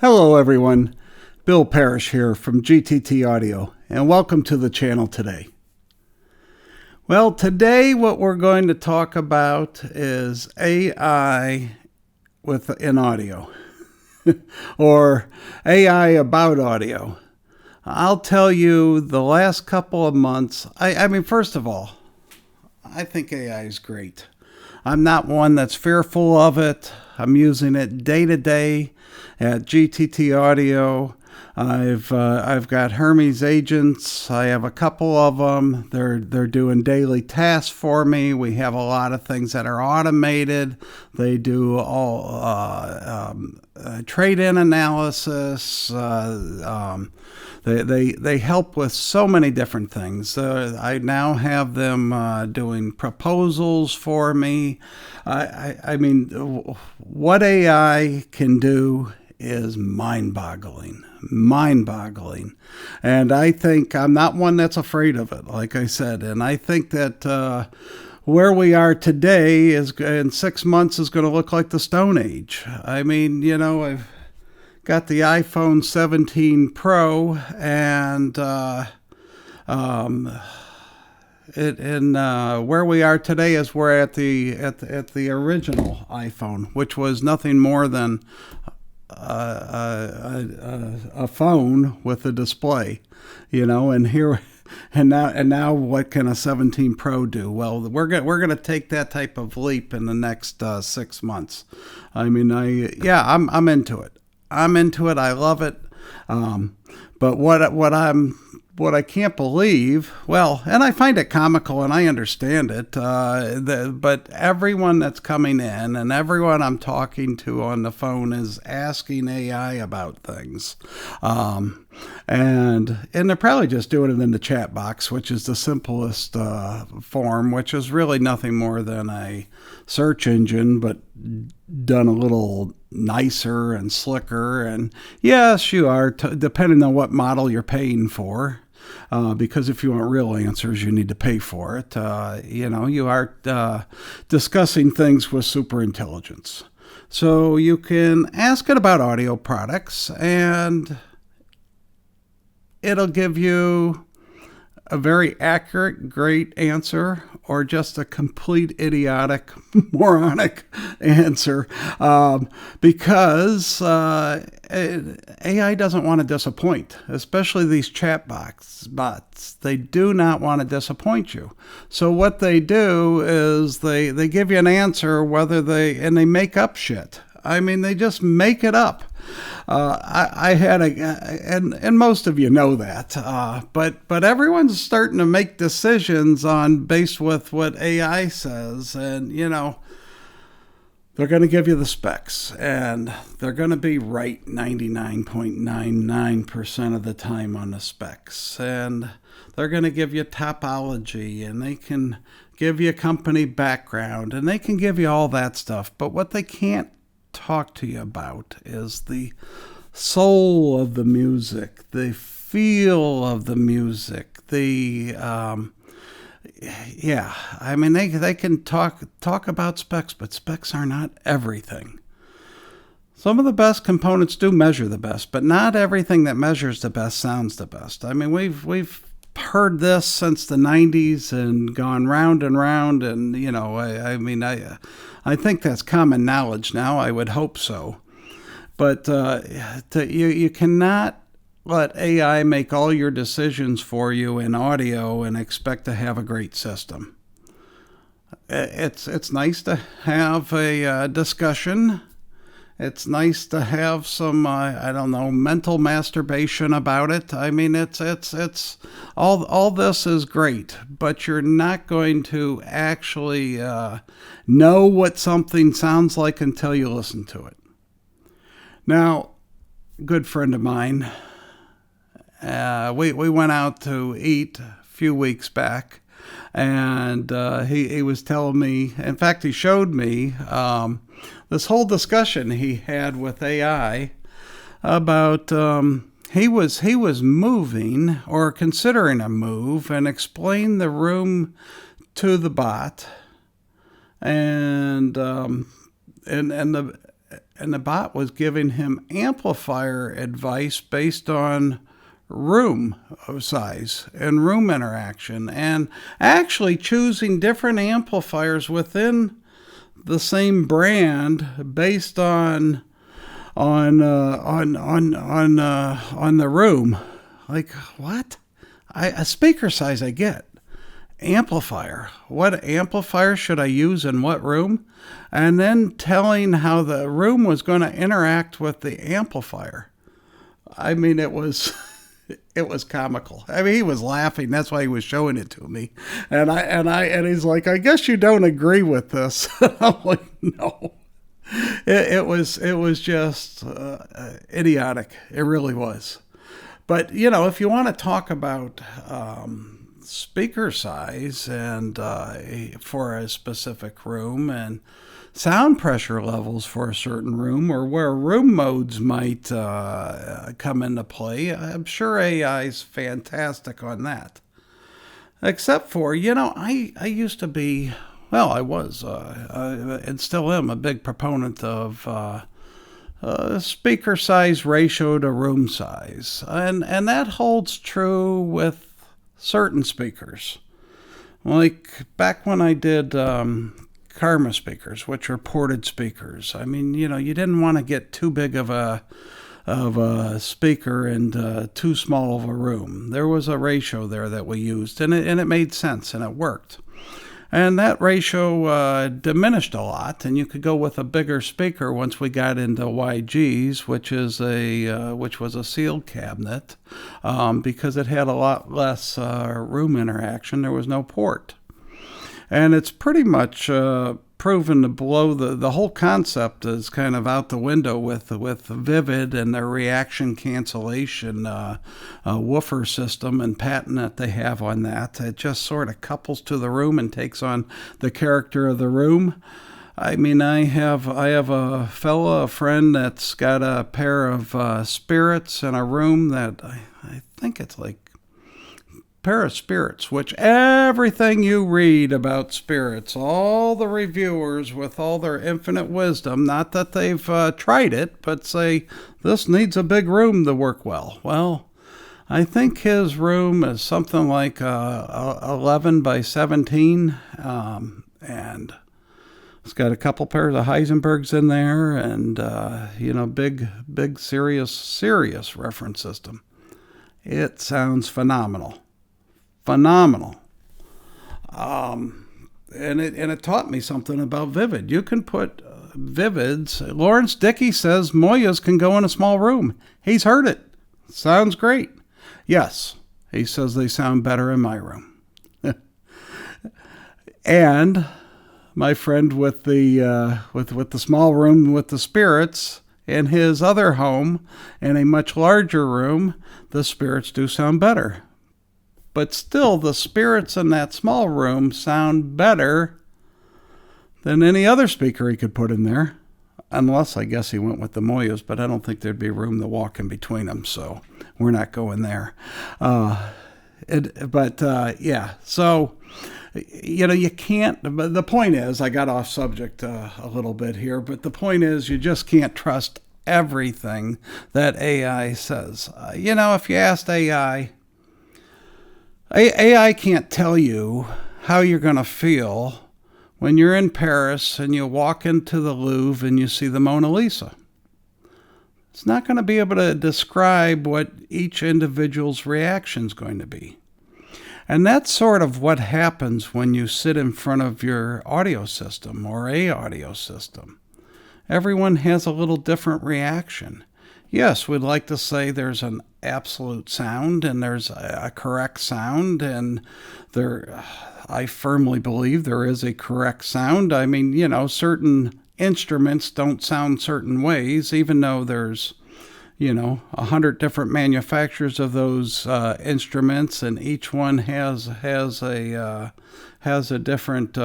Hello everyone, Bill Parrish here from GTT Audio, and welcome to the channel today. Well, today what we're going to talk about is AI in audio, or AI about audio. I'll tell you, the last couple of months, first of all, I think AI is great. I'm not one that's fearful of it. I'm using it day to day at GTT Audio. I've got Hermes agents. I have a couple of them. They're doing daily tasks for me. We have a lot of things that are automated. They do all trade-in analysis. They help with so many different things. I now have them doing proposals for me. What AI can do is mind-boggling. And I think I'm not one that's afraid of it, like I said. And I think that where we are today is in 6 months is going to look like the Stone Age. I've got the iPhone 17 Pro, and where we are today is we're at the original iPhone, which was nothing more than a phone with a display, and now what can a 17 Pro do? Well, we're gonna take that type of leap in the next 6 months. I'm into it. I'm into it. I love it. But what I can't believe, and I find it comical and I understand it, but everyone that's coming in and everyone I'm talking to on the phone is asking AI about things. And they're probably just doing it in the chat box, which is the simplest form, which is really nothing more than a search engine, but done a little nicer and slicker. And yes, you are, depending on what model you're paying for. Because if you want real answers, you need to pay for it. You are discussing things with superintelligence. So you can ask it about audio products, and it'll give you a very accurate, great answer, or just a complete idiotic, moronic answer, because AI doesn't want to disappoint, especially these chat bots. They do not want to disappoint you. So what they do is they give you an answer, and they make up shit. They just make it up. I had and most of you know that, but everyone's starting to make decisions based with what AI says, and they're going to give you the specs, and they're going to be right 99.99% of the time on the specs, and they're going to give you topology, and they can give you company background, and they can give you all that stuff, but what they can't talk to you about is the soul of the music, the feel of the music, they can talk about specs, but specs are not everything. Some of the best components do measure the best, but not everything that measures the best sounds the best. We've heard this since the 90s and gone round and round, and I think that's common knowledge now. I would hope so. But you cannot let AI make all your decisions for you in audio and expect to have a great system. It's nice to have a discussion. It's nice to have some, mental masturbation about it. It's all this is great, but you're not going to actually know what something sounds like until you listen to it. Now, a good friend of mine, we went out to eat a few weeks back, and he was telling me, in fact, he showed me this whole discussion he had with AI about he was moving or considering a move, and explained the room to the bot, and and the bot was giving him amplifier advice based on room size and room interaction, and actually choosing different amplifiers within the same brand based on the room. Like, what? A speaker size I get. Amplifier. What amplifier should I use in what room? And then telling how the room was going to interact with the amplifier. I mean, it was comical. I mean, he was laughing. That's why he was showing it to me. And he's like, I guess you don't agree with this. I'm like, no. It was just idiotic. It really was. But, if you want to talk about speaker size and for a specific room, and sound pressure levels for a certain room, or where room modes might come into play, I'm sure AI is fantastic on that. Except for, I used to be, well, I was, and still am, a big proponent of speaker size ratio to room size. And that holds true with certain speakers. Like back when I did Karma speakers, which are ported speakers. I mean, you didn't want to get too big of a speaker and too small of a room. There was a ratio there that we used, and it made sense, and it worked. And that ratio diminished a lot, and you could go with a bigger speaker once we got into YGs, which was a sealed cabinet, because it had a lot less room interaction. There was no port. And it's pretty much proven to blow the whole concept is kind of out the window with Vivid and their reaction-cancellation woofer system and patent that they have on that. It just sort of couples to the room and takes on the character of the room. I mean, I have a friend that's got a pair of spirits in a room that I think it's like pair of spirits, which everything you read about spirits, all the reviewers with all their infinite wisdom, not that they've tried it, but say, this needs a big room to work well. Well, I think his room is something like 11 by 17, and it's got a couple pairs of Heisenbergs in there, and, big, serious reference system. It sounds phenomenal. And it taught me something about Vivid. You can put Vivids. Lawrence Dickey says Moyas can go in a small room. He's heard it. Sounds great. Yes, he says they sound better in my room. And my friend with the small room with the spirits, in his other home, in a much larger room, the spirits do sound better. But still, the spirits in that small room sound better than any other speaker he could put in there. Unless, I guess, he went with the Moyas, but I don't think there'd be room to walk in between them, so we're not going there. So, you can't, but the point is, I got off subject a little bit here, but the point is, you just can't trust everything that AI says. If you asked AI can't tell you how you're going to feel when you're in Paris and you walk into the Louvre and you see the Mona Lisa. It's not going to be able to describe what each individual's reaction is going to be. And that's sort of what happens when you sit in front of your audio system or a audio system. Everyone has a little different reaction. Yes, we'd like to say there's an absolute sound and there's a correct sound, and I firmly believe there is a correct sound. I mean, certain instruments don't sound certain ways, even though there's, 100 different manufacturers of those instruments, and each one has a different,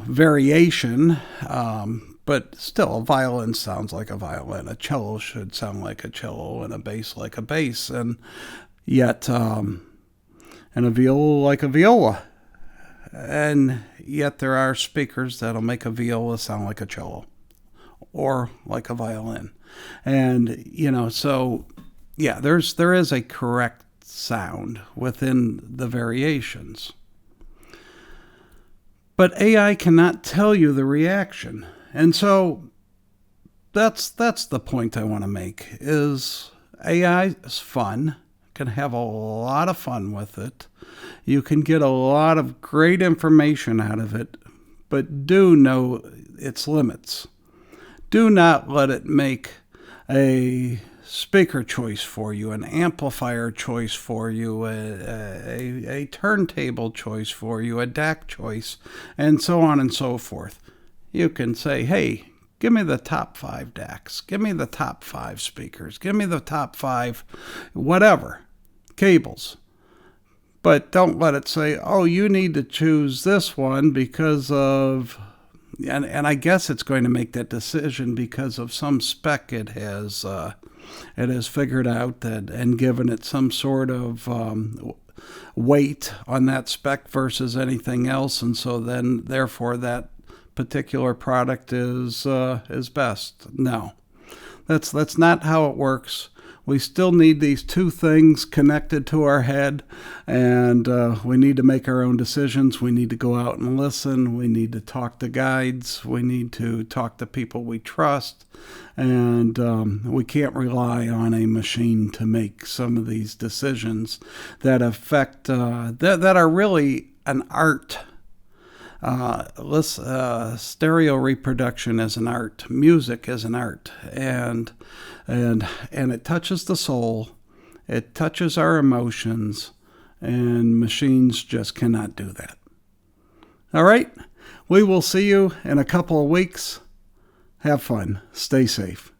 variation. But still, a violin sounds like a violin. A cello should sound like a cello, and a bass like a bass, and yet, and a viola like a viola. And yet there are speakers that'll make a viola sound like a cello. or like a violin. And, so yeah, there is a correct sound within the variations. But AI cannot tell you the reaction. And so that's the point I want to make, is AI is fun, can have a lot of fun with it. You can get a lot of great information out of it, but do know its limits. Do not let it make a speaker choice for you, an amplifier choice for you, a turntable choice for you, a DAC choice, and so on and so forth. You can say, hey, give me the top 5 DACs, give me the top 5 speakers, give me the top 5 whatever, cables. But don't let it say, oh, you need to choose this one because of... And I guess it's going to make that decision because of some spec it has figured out and given it some sort of weight on that spec versus anything else, and so then therefore that particular product is best. No, that's not how it works. We still need these two things connected to our head, and we need to make our own decisions. We need to go out and listen. We need to talk to guides. We need to talk to people we trust, and we can't rely on a machine to make some of these decisions that affect, that are really an art. Stereo reproduction is an art. Music is an art, and it touches the soul. It touches our emotions, and machines just cannot do that. All right, we will see you in a couple of weeks. Have fun. Stay safe.